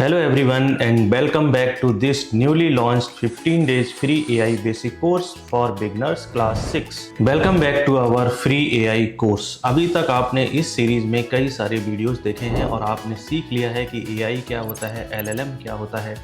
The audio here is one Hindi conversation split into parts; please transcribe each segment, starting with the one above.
Hello everyone and welcome back to this newly launched 15 days free AI basic course for beginners class 6. Welcome back to our free AI course. अभी तक आपने इस सीरीज में कई सारे वीडियोस देखे हैं और आपने सीख लिया है कि AI क्या होता है, LLM क्या होता है,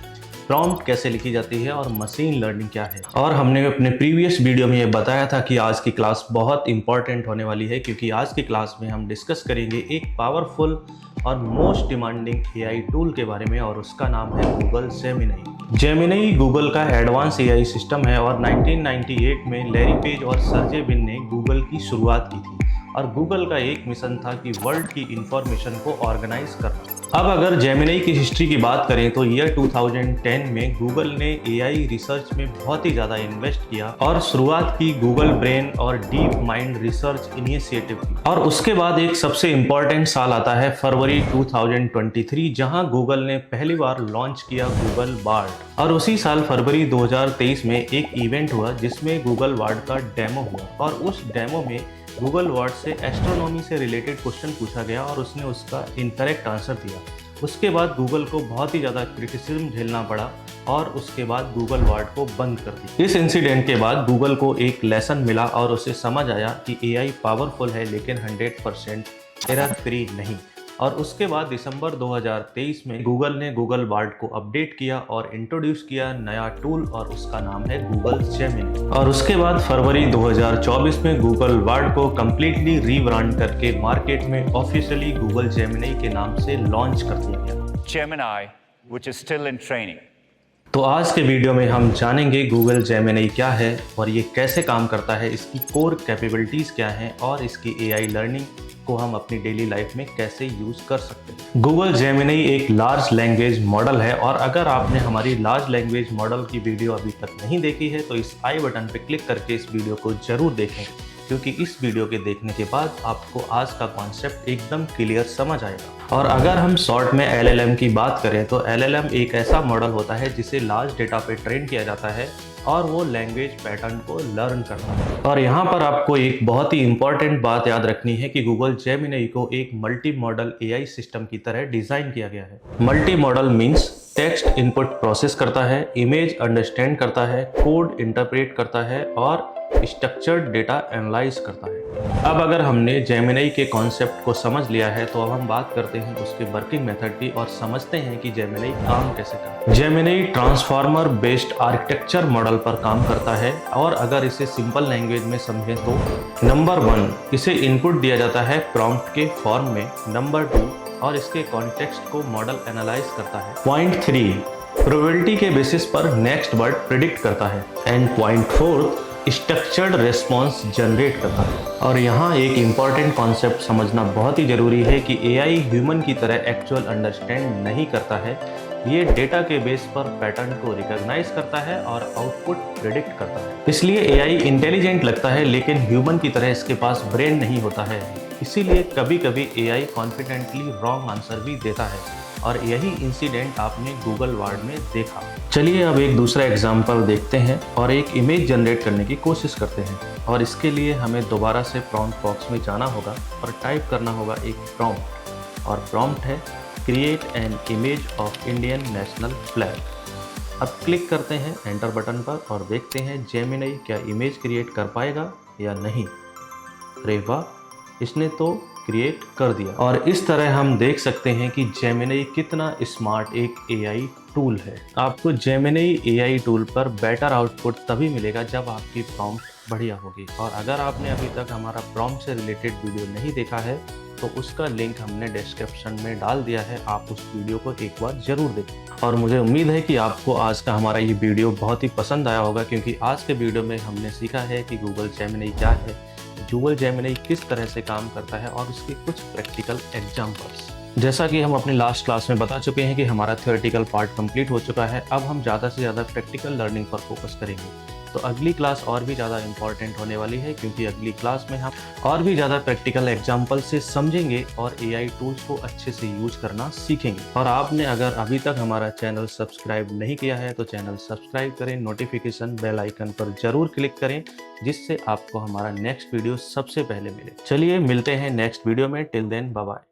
प्रॉम्प्ट कैसे लिखी जाती है और मशीन लर्निंग क्या है। और हमने अपने प्रीवियस वीडियो में ये बताया था कि आज की क्लास बहुत इंपॉर्टेंट होने वाली है क्योंकि आज की क्लास में हम डिस्कस करेंगे एक पावरफुल और मोस्ट डिमांडिंग AI टूल के बारे में और उसका नाम है गूगल जेमिनी। जेमिनी गूगल का एडवांस AI सिस्टम है और 1998 में लैरी पेज और सर्जे ब्रिन ने गूगल की शुरुआत की थी और गूगल का एक मिशन था कि वर्ल्ड की इंफॉर्मेशन को ऑर्गेनाइज करना। अब अगर जेमिनी की हिस्ट्री की बात करें तो ईयर 2010 में गूगल ने AI रिसर्च में बहुत ही ज़्यादा इन्वेस्ट किया और शुरुआत की गूगल ब्रेन और डीप माइंड रिसर्च इनिशिएटिव की। और उसके बाद एक सबसे इम्पॉर्टेंट साल आता है फरवरी 2023 जहां गूगल ने पहली बार लॉन्च किया गूगल बार्ड। और उसी साल फरवरी 2023 में एक इवेंट हुआ जिसमें गूगल बार्ड का डेमो हुआ और उस डेमो में गूगल वर्ड से एस्ट्रोनॉमी से रिलेटेड क्वेश्चन पूछा गया और उसने उसका इनकरेक्ट आंसर दिया। उसके बाद गूगल को बहुत ही ज़्यादा क्रिटिसिज्म झेलना पड़ा और उसके बाद गूगल वर्ड को बंद कर दिया। इस इंसिडेंट के बाद गूगल को एक लेसन मिला और उसे समझ आया कि AI पावरफुल है लेकिन 100% एरर फ्री नहीं। और उसके बाद दिसंबर 2023 में गूगल ने गूगल बार्ड को अपडेट किया और इंट्रोड्यूस किया नया टूल और उसका नाम है गूगल जेमिनी। और उसके बाद फरवरी 2024 में गूगल बार्ड को कम्प्लीटली रीब्रांड करके मार्केट में ऑफिशियली गूगल जेमिनी के नाम से लॉन्च कर दिया गया। Gemini, which is still in training. तो आज के वीडियो में हम जानेंगे गूगल जेमिनी क्या है और ये कैसे काम करता है, इसकी कोर कैपेबिलिटीज़ क्या हैं और इसकी AI लर्निंग को हम अपनी डेली लाइफ में कैसे यूज़ कर सकते हैं। गूगल जेमिनी एक लार्ज लैंग्वेज मॉडल है और अगर आपने हमारी लार्ज लैंग्वेज मॉडल की वीडियो अभी तक नहीं देखी है तो इस आई बटन पर क्लिक करके इस वीडियो को ज़रूर देखें क्योंकि इस वीडियो के देखने के बाद आपको आज का कॉन्सेप्ट एकदम क्लियर समझ आएगा। और अगर हम शॉर्ट में LLM की बात करें तो LLM एक ऐसा मॉडल होता है जिसे लार्ज डेटा पे ट्रेन किया जाता है और वो लैंग्वेज पैटर्न को लर्न करता है। और यहाँ पर आपको एक बहुत ही इंपॉर्टेंट बात याद रखनी है कि गूगल जेमिनी को एक मल्टी मॉडल AI सिस्टम की तरह डिज़ाइन किया गया है। Multi modal means text input process करता है, इमेज अंडरस्टैंड करता है, कोड इंटरप्रेट करता है और स्ट्रक्चर्ड डेटा एनालाइज करता है। अब अगर हमने जेमिनी के कॉन्सेप्ट को समझ लिया है तो अब हम बात करते हैं उसके वर्किंग मेथड की और समझते हैं कि जेमिनी काम कैसे करता है। Gemini transformer based architecture model पर काम करता है और अगर इसे सिंपल लैंग्वेज में समझें तो नंबर 1 इसे इनपुट दिया जाता है प्रॉम्प्ट के फॉर्म में, नंबर 2 और इसके कॉन्टेक्स्ट को मॉडल एनालाइज करता है, पॉइंट 3 प्रोबेबिलिटी के बेसिस पर नेक्स्ट वर्ड प्रिडिक्ट करता है and point 4 structured response generate करता है। और यहाँ एक इम्पॉर्टेंट कॉन्सेप्ट समझना बहुत ही ज़रूरी है कि AI ह्यूमन की तरह एक्चुअल अंडरस्टैंड नहीं करता है, ये डेटा के बेस पर पैटर्न को रिकॉग्नाइज करता है और आउटपुट प्रिडिक्ट करता है। इसलिए AI इंटेलिजेंट लगता है लेकिन ह्यूमन की तरह इसके पास ब्रेन नहीं होता है, इसीलिए कभी कभी AI कॉन्फिडेंटली रॉन्ग आंसर भी देता है और यही इंसिडेंट आपने गूगल बार्ड में देखा। चलिए अब एक दूसरा एग्जाम्पल देखते हैं और एक इमेज जनरेट करने की कोशिश करते हैं। और इसके लिए हमें दोबारा से प्रॉम्प्ट बॉक्स में जाना होगा और टाइप करना होगा एक प्रॉम्प्ट और प्रॉम्प्ट है create an image of Indian national flag. अब क्लिक करते हैं एंटर बटन पर और देखते हैं जेमिनी क्या इमेज क्रिएट कर पाएगा या नहीं। अरे वाह, इसने तो क्रिएट कर दिया। और इस तरह हम देख सकते हैं कि जेमिनी कितना स्मार्ट एक AI टूल है। आपको जेमिनी AI टूल पर बेटर आउटपुट तभी मिलेगा जब आपकी प्रॉम्प्ट बढ़िया होगी। और अगर आपने अभी तक हमारा प्रॉम्प्ट से रिलेटेड वीडियो नहीं देखा है तो उसका लिंक हमने डिस्क्रिप्शन में डाल दिया है, आप उस वीडियो को एक बार ज़रूर देखें। और मुझे उम्मीद है कि आपको आज का हमारा ये वीडियो बहुत ही पसंद आया होगा क्योंकि आज के वीडियो में हमने सीखा है कि गूगल जेमिनी क्या है, गूगल जेमिनी किस तरह से काम करता है और उसके कुछ प्रैक्टिकल एग्जांपल्स। जैसा कि हम अपनी लास्ट क्लास में बता चुके हैं कि हमारा थ्योरेटिकल पार्ट कंप्लीट हो चुका है, अब हम ज़्यादा से ज़्यादा प्रैक्टिकल लर्निंग पर फोकस करेंगे। तो अगली क्लास और भी ज़्यादा इंपॉर्टेंट होने वाली है क्योंकि अगली क्लास में हम और भी ज़्यादा प्रैक्टिकल एग्जांपल से समझेंगे और AI टूल्स को अच्छे से यूज करना सीखेंगे। और आपने अगर अभी तक हमारा चैनल सब्सक्राइब नहीं किया है तो चैनल सब्सक्राइब करें, नोटिफिकेशन बेल आइकन पर जरूर क्लिक करें जिससे आपको हमारा नेक्स्ट वीडियो सबसे पहले मिले। चलिए मिलते हैं नेक्स्ट वीडियो में, टिल देन बाय बाय।